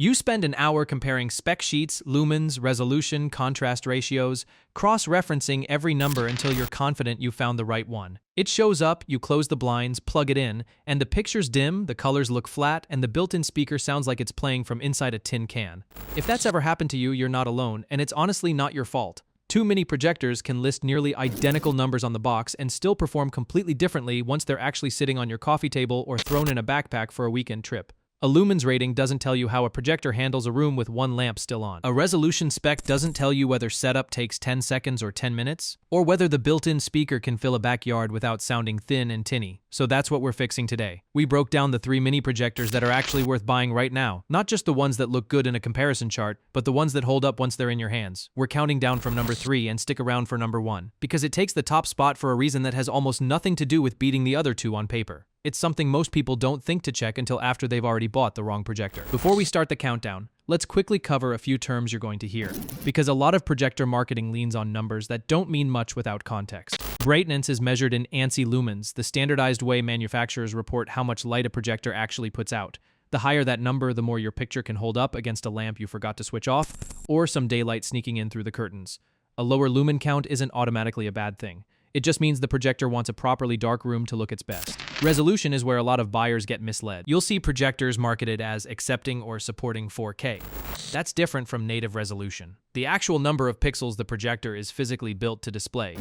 You spend an hour comparing spec sheets, lumens, resolution, contrast ratios, cross-referencing every number until you're confident you found the right one. It shows up, you close the blinds, plug it in, and the picture's dim, the colors look flat, and the built-in speaker sounds like it's playing from inside a tin can. If that's ever happened to you, you're not alone, and it's honestly not your fault. Two mini projectors can list nearly identical numbers on the box and still perform completely differently once they're actually sitting on your coffee table or thrown in a backpack for a weekend trip. A lumens rating doesn't tell you how a projector handles a room with one lamp still on. A resolution spec doesn't tell you whether setup takes 10 seconds or 10 minutes, or whether the built-in speaker can fill a backyard without sounding thin and tinny. So that's what we're fixing today. We broke down the 3 mini projectors that are actually worth buying right now. Not just the ones that look good in a comparison chart, but the ones that hold up once they're in your hands. We're counting down from number 3 and stick around for number 1, because it takes the top spot for a reason that has almost nothing to do with beating the other two on paper. It's something most people don't think to check until after they've already bought the wrong projector. Before we start the countdown, let's quickly cover a few terms you're going to hear, because a lot of projector marketing leans on numbers that don't mean much without context. Brightness is measured in ANSI lumens, the standardized way manufacturers report how much light a projector actually puts out. The higher that number, the more your picture can hold up against a lamp you forgot to switch off, or some daylight sneaking in through the curtains. A lower lumen count isn't automatically a bad thing. It just means the projector wants a properly dark room to look its best. Resolution is where a lot of buyers get misled. You'll see projectors marketed as accepting or supporting 4K. That's different from native resolution. The actual number of pixels the projector is physically built to display.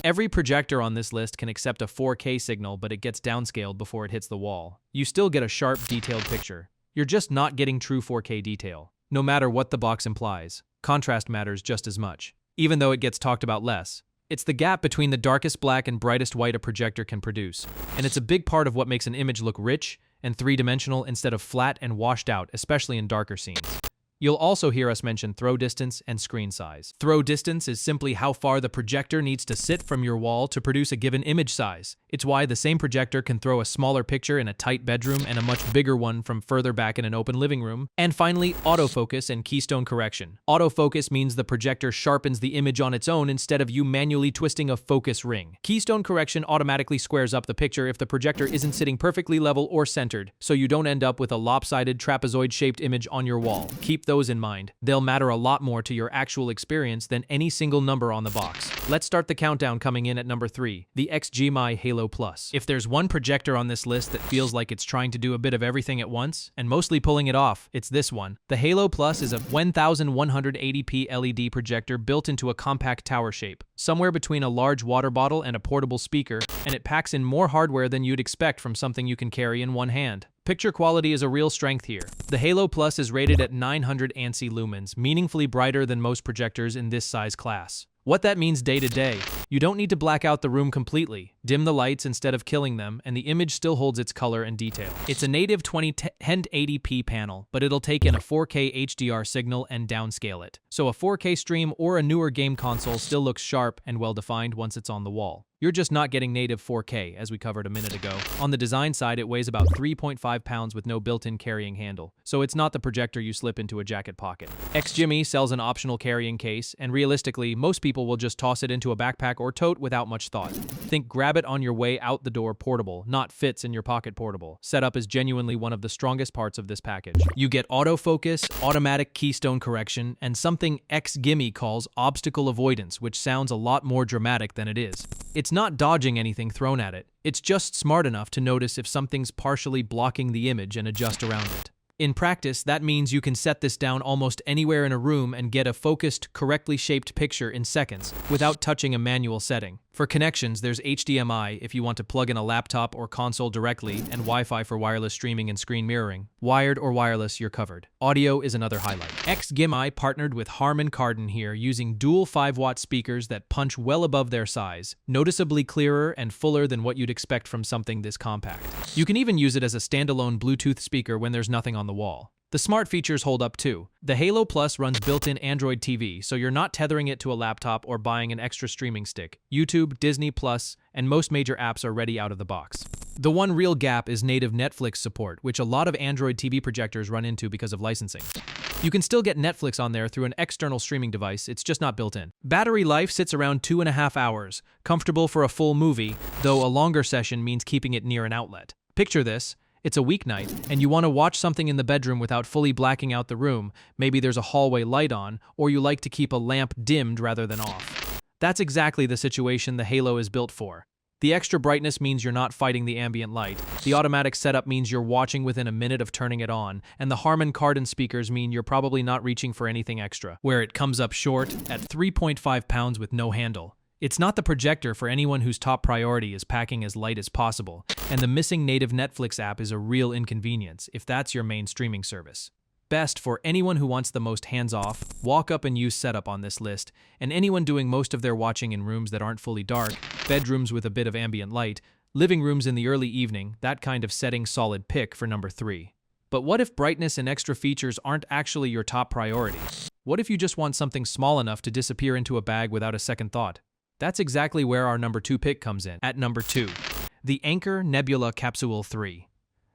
Every projector on this list can accept a 4K signal, but it gets downscaled before it hits the wall. You still get a sharp, detailed picture. You're just not getting true 4K detail. No matter what the box implies, contrast matters just as much, even though it gets talked about less. It's the gap between the darkest black and brightest white a projector can produce, and it's a big part of what makes an image look rich and three-dimensional instead of flat and washed out, especially in darker scenes. You'll also hear us mention throw distance and screen size. Throw distance is simply how far the projector needs to sit from your wall to produce a given image size. It's why the same projector can throw a smaller picture in a tight bedroom and a much bigger one from further back in an open living room. And finally, autofocus and keystone correction. Autofocus means the projector sharpens the image on its own instead of you manually twisting a focus ring. Keystone correction automatically squares up the picture if the projector isn't sitting perfectly level or centered, so you don't end up with a lopsided trapezoid-shaped image on your wall. Keep those in mind. They'll matter a lot more to your actual experience than any single number on the box. Let's start the countdown coming in at number 3, the XGIMI Halo Plus. If there's one projector on this list that feels like it's trying to do a bit of everything at once, and mostly pulling it off, it's this one. The Halo Plus is a 1180p LED projector built into a compact tower shape, somewhere between a large water bottle and a portable speaker, and it packs in more hardware than you'd expect from something you can carry in one hand. Picture quality is a real strength here. The Halo Plus is rated at 900 ANSI lumens, meaningfully brighter than most projectors in this size class. What that means day to day, you don't need to black out the room completely, dim the lights instead of killing them, and the image still holds its color and detail. It's a native 1080p panel, but it'll take in a 4K HDR signal and downscale it. So a 4K stream or a newer game console still looks sharp and well-defined once it's on the wall. You're just not getting native 4K, as we covered a minute ago. On the design side, it weighs about 3.5 pounds with no built-in carrying handle, so it's not the projector you slip into a jacket pocket. XGIMI sells an optional carrying case, and realistically, most people will just toss it into a backpack or tote without much thought. Think grab it on your way out the door portable, not fits in your pocket portable. Setup is genuinely one of the strongest parts of this package. You get autofocus, automatic keystone correction, and something XGIMI calls obstacle avoidance, which sounds a lot more dramatic than it is. It's not dodging anything thrown at it. It's just smart enough to notice if something's partially blocking the image and adjust around it. In practice, that means you can set this down almost anywhere in a room and get a focused, correctly shaped picture in seconds without touching a manual setting. For connections, there's HDMI if you want to plug in a laptop or console directly, and Wi-Fi for wireless streaming and screen mirroring. Wired or wireless, you're covered. Audio is another highlight. XGIMI partnered with Harman Kardon here using dual 5-watt speakers that punch well above their size, noticeably clearer and fuller than what you'd expect from something this compact. You can even use it as a standalone Bluetooth speaker when there's nothing on the wall. The smart features hold up too. The Halo Plus runs built-in Android TV, so you're not tethering it to a laptop or buying an extra streaming stick. YouTube, Disney+, and most major apps are ready out of the box. The one real gap is native Netflix support, which a lot of Android TV projectors run into because of licensing. You can still get Netflix on there through an external streaming device, it's just not built in. Battery life sits around 2.5 hours, comfortable for a full movie, though a longer session means keeping it near an outlet. Picture this. It's a weeknight, and you want to watch something in the bedroom without fully blacking out the room. Maybe there's a hallway light on, or you like to keep a lamp dimmed rather than off. That's exactly the situation the Halo is built for. The extra brightness means you're not fighting the ambient light, the automatic setup means you're watching within a minute of turning it on, and the Harman Kardon speakers mean you're probably not reaching for anything extra, where it comes up short at 3.5 pounds with no handle. It's not the projector for anyone whose top priority is packing as light as possible, and the missing native Netflix app is a real inconvenience if that's your main streaming service. Best for anyone who wants the most hands-off, walk-up-and-use setup on this list, and anyone doing most of their watching in rooms that aren't fully dark, bedrooms with a bit of ambient light, living rooms in the early evening, that kind of setting solid pick for number 3. But what if brightness and extra features aren't actually your top priority? What if you just want something small enough to disappear into a bag without a second thought? That's exactly where our number 2 pick comes in. At number 2, the Anker Nebula Capsule 3.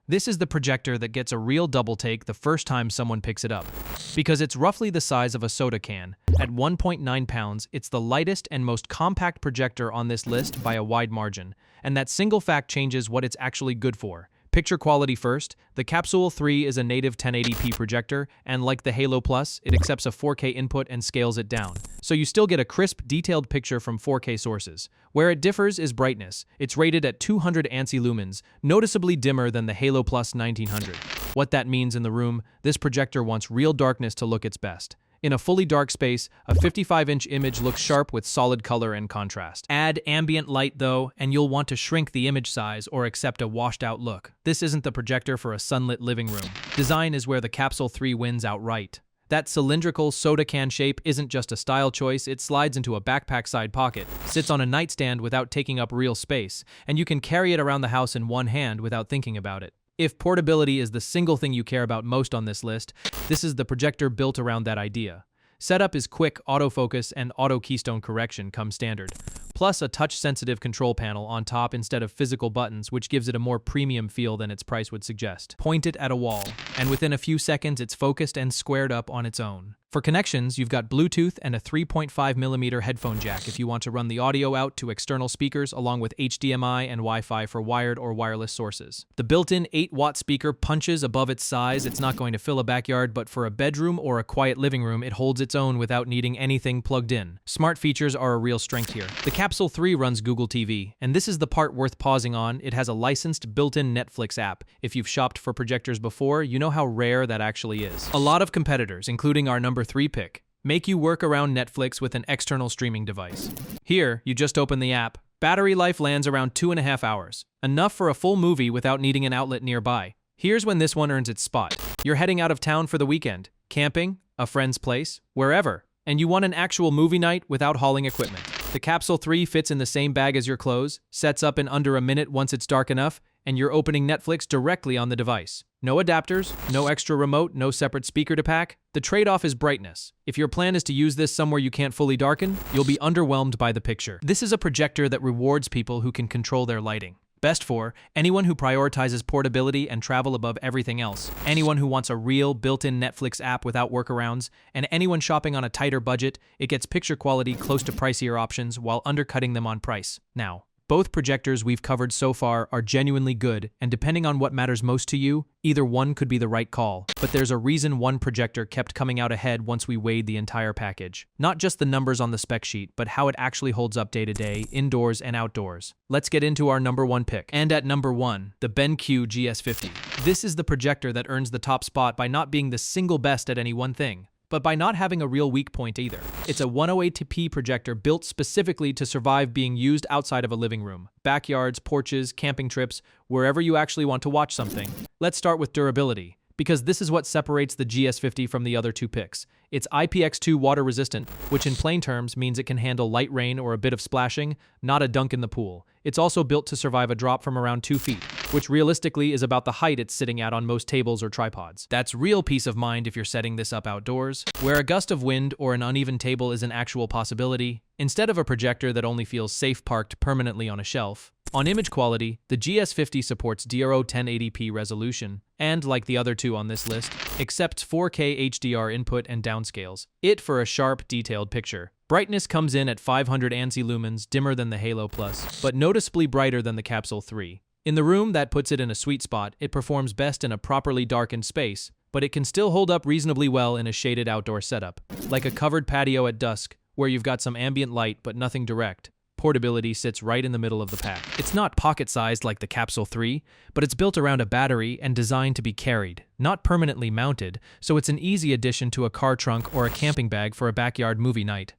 This is the projector that gets a real double take the first time someone picks it up. Because it's roughly the size of a soda can, at 1.9 pounds, it's the lightest and most compact projector on this list by a wide margin, and that single fact changes what it's actually good for. Picture quality first, the Capsule 3 is a native 1080p projector, and like the Halo Plus, it accepts a 4K input and scales it down. So you still get a crisp, detailed picture from 4K sources. Where it differs is brightness. It's rated at 200 ANSI lumens, noticeably dimmer than the Halo Plus 1900. What that means in the room, this projector wants real darkness to look its best. In a fully dark space, a 55-inch image looks sharp with solid color and contrast. Add ambient light though, and you'll want to shrink the image size or accept a washed-out look. This isn't the projector for a sunlit living room. Design is where the Capsule 3 wins outright. That cylindrical soda can shape isn't just a style choice, it slides into a backpack side pocket, sits on a nightstand without taking up real space, and you can carry it around the house in one hand without thinking about it. If portability is the single thing you care about most on this list, this is the projector built around that idea. Setup is quick, autofocus and auto keystone correction come standard, plus a touch-sensitive control panel on top instead of physical buttons, which gives it a more premium feel than its price would suggest. Point it at a wall, and within a few seconds it's focused and squared up on its own. For connections, you've got Bluetooth and a 3.5mm headphone jack if you want to run the audio out to external speakers, along with HDMI and Wi-Fi for wired or wireless sources. The built-in 8-watt speaker punches above its size. It's not going to fill a backyard, but for a bedroom or a quiet living room, it holds its own without needing anything plugged in. Smart features are a real strength here. The Capsule 3 runs Google TV, and this is the part worth pausing on. It has a licensed built-in Netflix app. If you've shopped for projectors before, you know how rare that actually is. A lot of competitors, including our number 3 pick, make you work around Netflix with an external streaming device. Here, you just open the app. Battery life lands around 2.5 hours, enough for a full movie without needing an outlet nearby. Here's when this one earns its spot. You're heading out of town for the weekend, camping, a friend's place, wherever, and you want an actual movie night without hauling equipment. The Capsule 3 fits in the same bag as your clothes, sets up in under a minute once it's dark enough, and you're opening Netflix directly on the device. No adapters, no extra remote, no separate speaker to pack. The trade-off is brightness. If your plan is to use this somewhere you can't fully darken, you'll be underwhelmed by the picture. This is a projector that rewards people who can control their lighting. Best for anyone who prioritizes portability and travel above everything else, anyone who wants a real built-in Netflix app without workarounds, and anyone shopping on a tighter budget. It gets picture quality close to pricier options while undercutting them on price. Now, both projectors we've covered so far are genuinely good, and depending on what matters most to you, either one could be the right call. But there's a reason one projector kept coming out ahead once we weighed the entire package. Not just the numbers on the spec sheet, but how it actually holds up day to day, indoors and outdoors. Let's get into our number 1 pick. And at number 1, the BenQ GS50. This is the projector that earns the top spot by not being the single best at any one thing, but by not having a real weak point either. It's a 108p projector built specifically to survive being used outside of a living room, backyards, porches, camping trips, wherever you actually want to watch something. Let's start with durability, because this is what separates the GS50 from the other 2 picks. It's IPX2 water resistant, which in plain terms means it can handle light rain or a bit of splashing, not a dunk in the pool. It's also built to survive a drop from around 2 feet, which realistically is about the height it's sitting at on most tables or tripods. That's real peace of mind if you're setting this up outdoors, where a gust of wind or an uneven table is an actual possibility, instead of a projector that only feels safe parked permanently on a shelf. On image quality, the GS50 supports DRO 1080p resolution, and like the other 2 on this list, accepts 4K HDR input and downscales. It for a sharp, detailed picture. Brightness comes in at 500 ANSI lumens, dimmer than the Halo Plus, but noticeably brighter than the Capsule 3. In the room, that puts it in a sweet spot. It performs best in a properly darkened space, but it can still hold up reasonably well in a shaded outdoor setup, like a covered patio at dusk, where you've got some ambient light but nothing direct. Portability sits right in the middle of the pack. It's not pocket-sized like the Capsule 3, but it's built around a battery and designed to be carried, not permanently mounted, so it's an easy addition to a car trunk or a camping bag for a backyard movie night.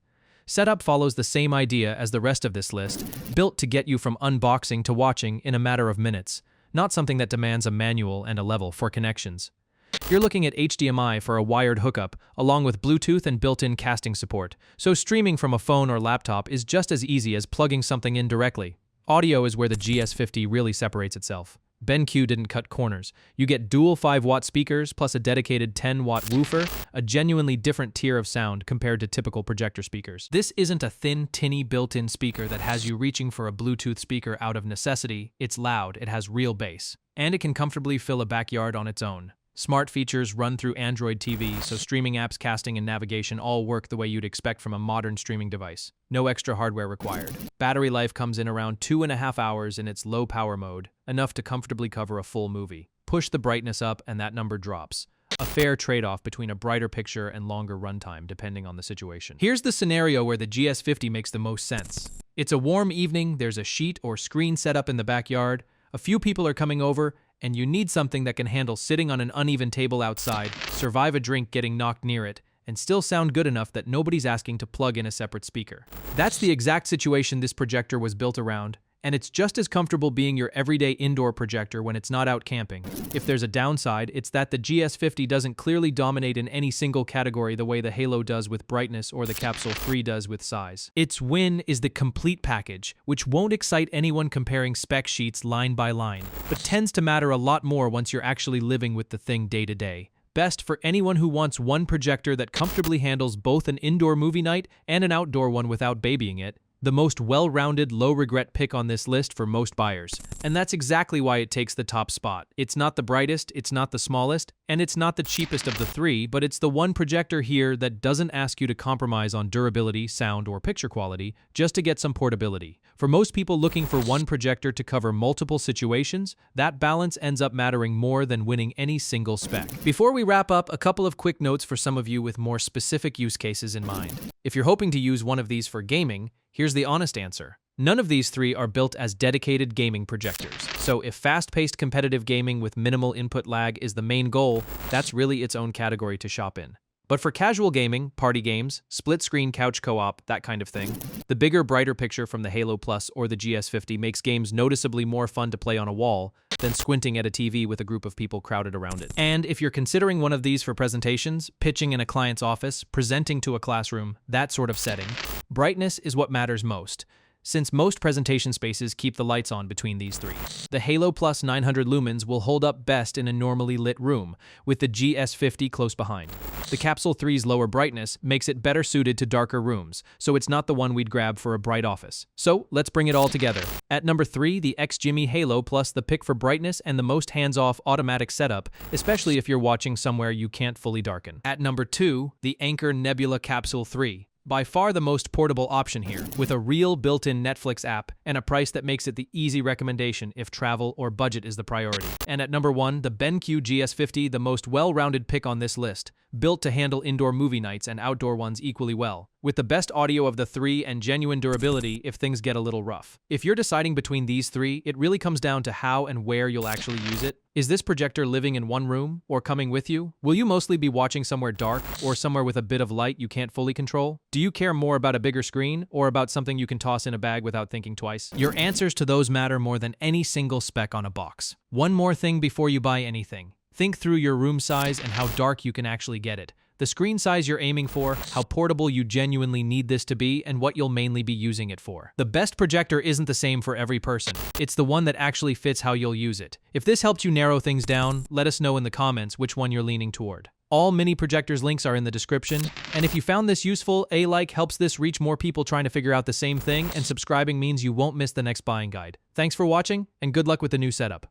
Setup follows the same idea as the rest of this list, built to get you from unboxing to watching in a matter of minutes, not something that demands a manual and a level for connections. You're looking at HDMI for a wired hookup, along with Bluetooth and built-in casting support, so streaming from a phone or laptop is just as easy as plugging something in directly. Audio is where the GS50 really separates itself. BenQ didn't cut corners. You get dual 5-watt speakers plus a dedicated 10-watt woofer, a genuinely different tier of sound compared to typical projector speakers. This isn't a thin, tinny built-in speaker that has you reaching for a Bluetooth speaker out of necessity. It's loud, it has real bass, and it can comfortably fill a backyard on its own. Smart features run through Android TV, so streaming apps, casting, and navigation all work the way you'd expect from a modern streaming device. No extra hardware required. Battery life comes in around 2.5 hours in its low power mode, enough to comfortably cover a full movie. Push the brightness up and that number drops. A fair trade-off between a brighter picture and longer runtime, depending on the situation. Here's the scenario where the GS50 makes the most sense. It's a warm evening, there's a sheet or screen set up in the backyard, a few people are coming over, and you need something that can handle sitting on an uneven table outside, survive a drink getting knocked near it, and still sound good enough that nobody's asking to plug in a separate speaker. That's the exact situation this projector was built around, and it's just as comfortable being your everyday indoor projector when it's not out camping. If there's a downside, it's that the GS50 doesn't clearly dominate in any single category the way the Halo does with brightness or the Capsule 3 does with size. Its win is the complete package, which won't excite anyone comparing spec sheets line by line, but tends to matter a lot more once you're actually living with the thing day to day. Best for anyone who wants one projector that comfortably handles both an indoor movie night and an outdoor one without babying it. The most well-rounded, low-regret pick on this list for most buyers. And that's exactly why it takes the top spot. It's not the brightest, it's not the smallest, and it's not the cheapest of the three, but it's the one projector here that doesn't ask you to compromise on durability, sound, or picture quality just to get some portability. For most people looking for one projector to cover multiple situations, that balance ends up mattering more than winning any single spec. Before we wrap up, a couple of quick notes for some of you with more specific use cases in mind. If you're hoping to use one of these for gaming, here's the honest answer. None of these three are built as dedicated gaming projectors. So if fast-paced competitive gaming with minimal input lag is the main goal, that's really its own category to shop in. But for casual gaming, party games, split-screen couch co-op, that kind of thing, the bigger, brighter picture from the Halo Plus or the GS50 makes games noticeably more fun to play on a wall than squinting at a TV with a group of people crowded around it. And if you're considering one of these for presentations, pitching in a client's office, presenting to a classroom, that sort of setting, brightness is what matters most, since most presentation spaces keep the lights on between these three. The Halo Plus 900 lumens will hold up best in a normally lit room, with the GS50 close behind. The Capsule 3's lower brightness makes it better suited to darker rooms, so it's not the one we'd grab for a bright office. So let's bring it all together. At number 3, the XGIMI Halo Plus, the pick for brightness and the most hands-off automatic setup, especially if you're watching somewhere you can't fully darken. At number 2, the Anker Nebula Capsule 3. By far the most portable option here, with a real built-in Netflix app and a price that makes it the easy recommendation if travel or budget is the priority. And at number 1, the BenQ GS50, the most well-rounded pick on this list, built to handle indoor movie nights and outdoor ones equally well, with the best audio of the three and genuine durability if things get a little rough. If you're deciding between these three, it really comes down to how and where you'll actually use it. Is this projector living in one room or coming with you? Will you mostly be watching somewhere dark or somewhere with a bit of light you can't fully control? Do you care more about a bigger screen or about something you can toss in a bag without thinking twice? Your answers to those matter more than any single spec on a box. One more thing before you buy anything. Think through your room size and how dark you can actually get it. The screen size you're aiming for, how portable you genuinely need this to be, and what you'll mainly be using it for. The best projector isn't the same for every person. It's the one that actually fits how you'll use it. If this helped you narrow things down, let us know in the comments which one you're leaning toward. All Mini Projectors links are in the description, and if you found this useful, a like helps this reach more people trying to figure out the same thing, and subscribing means you won't miss the next buying guide. Thanks for watching, and good luck with the new setup.